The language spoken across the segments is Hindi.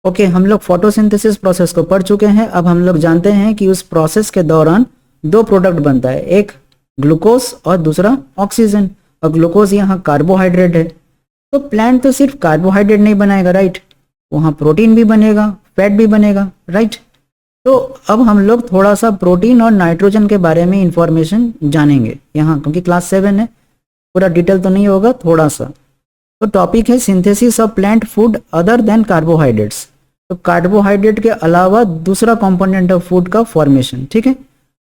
ओके, हम लोग फोटोसिंथेसिस प्रोसेस को पढ़ चुके हैं। अब हम लोग जानते हैं कि उस प्रोसेस के दौरान दो प्रोडक्ट बनता है, एक ग्लूकोज और दूसरा ऑक्सीजन। और ग्लूकोज यहाँ कार्बोहाइड्रेट है, तो प्लांट तो सिर्फ कार्बोहाइड्रेट नहीं बनाएगा, राइट, वहाँ प्रोटीन भी बनेगा, फैट भी बनेगा, राइट। तो अब हम लोग थोड़ा सा प्रोटीन और नाइट्रोजन के बारे में इंफॉर्मेशन जानेंगे यहाँ, क्योंकि क्लास 7 है, पूरा डिटेल तो नहीं होगा, थोड़ा सा। तो टॉपिक है synthesis of plant food other than carbohydrates. तो कार्बोहाइड्रेट के अलावा दूसरा कंपोनेंट ऑफ फूड का फॉर्मेशन, ठीक है।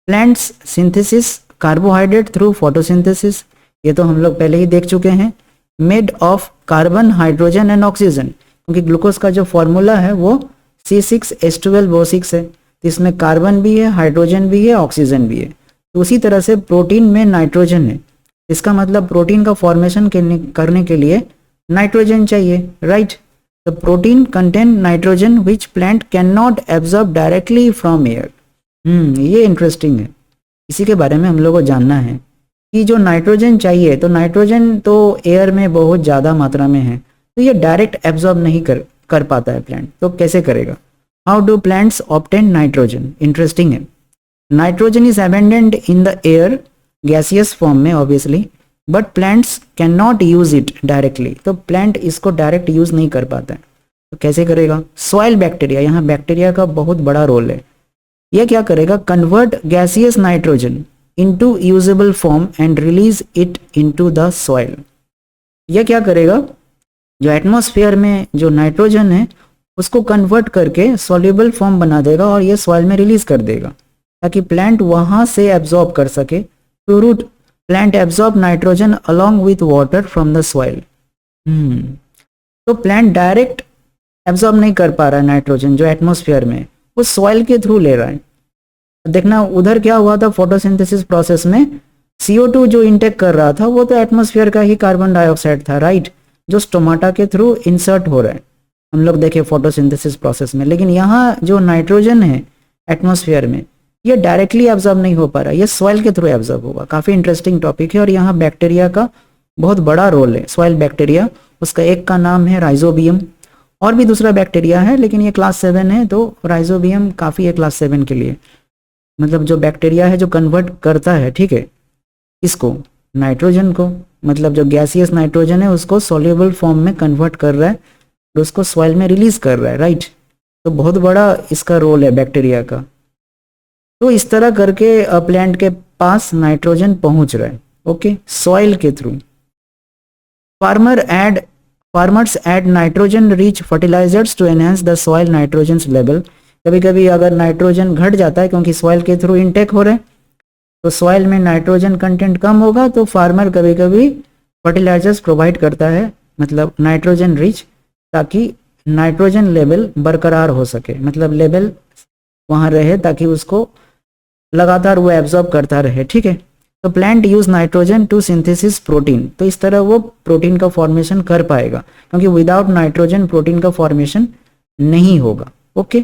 Plants synthesis carbohydrate through photosynthesis, ये तो हम लोग पहले ही देख चुके हैं। Made of carbon, hydrogen and oxygen, क्योंकि ग्लूकोज का जो फॉर्मूला है वो C6H12O6 है, तो इसमें कार्बन भी है, हाइड्रोजन भी है, ऑक्सीजन भी है। तो उसी तरह से प्रोटीन में नाइट्रोजन है, इसका मतलब प्रोटीन का फॉर्मेशन करने के लिए नाइट्रोजन चाहिए, right. The protein contain nitrogen which plant can not absorb directly from air. ये इंटरेस्टिंग है, इसी के बारे में हम लोग को जानना है कि जो नाइट्रोजन चाहिए, तो नाइट्रोजन तो एयर में बहुत ज़्यादा मात्रा में है, तो ये डायरेक्ट एब्जॉर्ब नहीं कर पाता है प्लांट, तो कैसे करेगा। How do plants obtain nitrogen, interesting है। Nitrogen is abundant in the air gaseous form में obviously, but plants can not use it directly, तो प्लांट इसको डायरेक्ट यूज नहीं कर पाता है, तो कैसे करेगा। सॉइल बैक्टीरिया, यहाँ बैक्टीरिया का बहुत बड़ा रोल है। यह क्या करेगा, convert gaseous nitrogen into usable form and release it into the soil. यह क्या करेगा, जो एटमॉस्फेयर में जो नाइट्रोजन है उसको कन्वर्ट करके सॉल्युबल फॉर्म बना देगा और ये सॉइल में रिलीज कर देगा, ताकि प्लांट वहां से एब्जॉर्ब कर सके। To root plant absorb nitrogen along with water from the soil. तो प्लांट डायरेक्ट एब्जॉर्ब नहीं कर पा रहा है नाइट्रोजन जो एटमॉस्फेयर में, वो सॉइल के थ्रू ले रहा है। देखना उधर क्या हुआ था, फोटोसिंथेसिस प्रोसेस में CO2 जो इंटेक कर रहा था वो तो एटमॉस्फेयर का ही कार्बन डाइऑक्साइड था, राइट, जो स्टोमाटा के थ्रू इंसर्ट हो रहा है, हम लोग देखे फोटोसिंथेसिस प्रोसेस में। लेकिन यहाँ जो नाइट्रोजन है एटमॉस्फेयर में, ये डायरेक्टली एब्जॉर्ब नहीं हो पा रहा, ये सॉइल के थ्रू एब्जॉर्ब होगा। काफ़ी इंटरेस्टिंग टॉपिक है, और यहाँ बैक्टीरिया का बहुत बड़ा रोल है, सॉइल बैक्टीरिया। उसका एक का नाम है राइजोबियम, और भी दूसरा बैक्टीरिया है, लेकिन ये क्लास 7 है, तो राइजोबियम काफ़ी है क्लास 7 के लिए। मतलब जो बैक्टीरिया है जो कन्वर्ट करता है, ठीक है, इसको नाइट्रोजन को, मतलब जो गैसियस नाइट्रोजन है उसको सॉल्युबल फॉर्म में कन्वर्ट कर रहा है और उसको सॉइल में रिलीज कर रहा है, राइट। तो बहुत बड़ा इसका रोल है बैक्टीरिया का। तो इस तरह करके प्लांट के पास नाइट्रोजन पहुंच रहा है, ओके, सॉइल के through. Farmers add nitrogen rich fertilisers to enhance the soil nitrogen level. कभी कभी अगर नाइट्रोजन घट जाता है क्योंकि सॉइल के थ्रू इनटेक हो रहे हैं, तो सॉइल में नाइट्रोजन कंटेंट कम होगा, तो फार्मर कभी कभी फर्टिलाइजर्स प्रोवाइड करता है, मतलब नाइट्रोजन रिच, ताकि नाइट्रोजन लेवल बरकरार हो सके, मतलब लेवल वहाँ रहे ताकि उसको लगातार वो एब्जॉर्ब करता रहे, ठीक है। तो plant use nitrogen to synthesis protein, तो इस तरह वो प्रोटीन का फॉर्मेशन कर पाएगा, क्योंकि विदाउट नाइट्रोजन प्रोटीन का फॉर्मेशन नहीं होगा, ओके।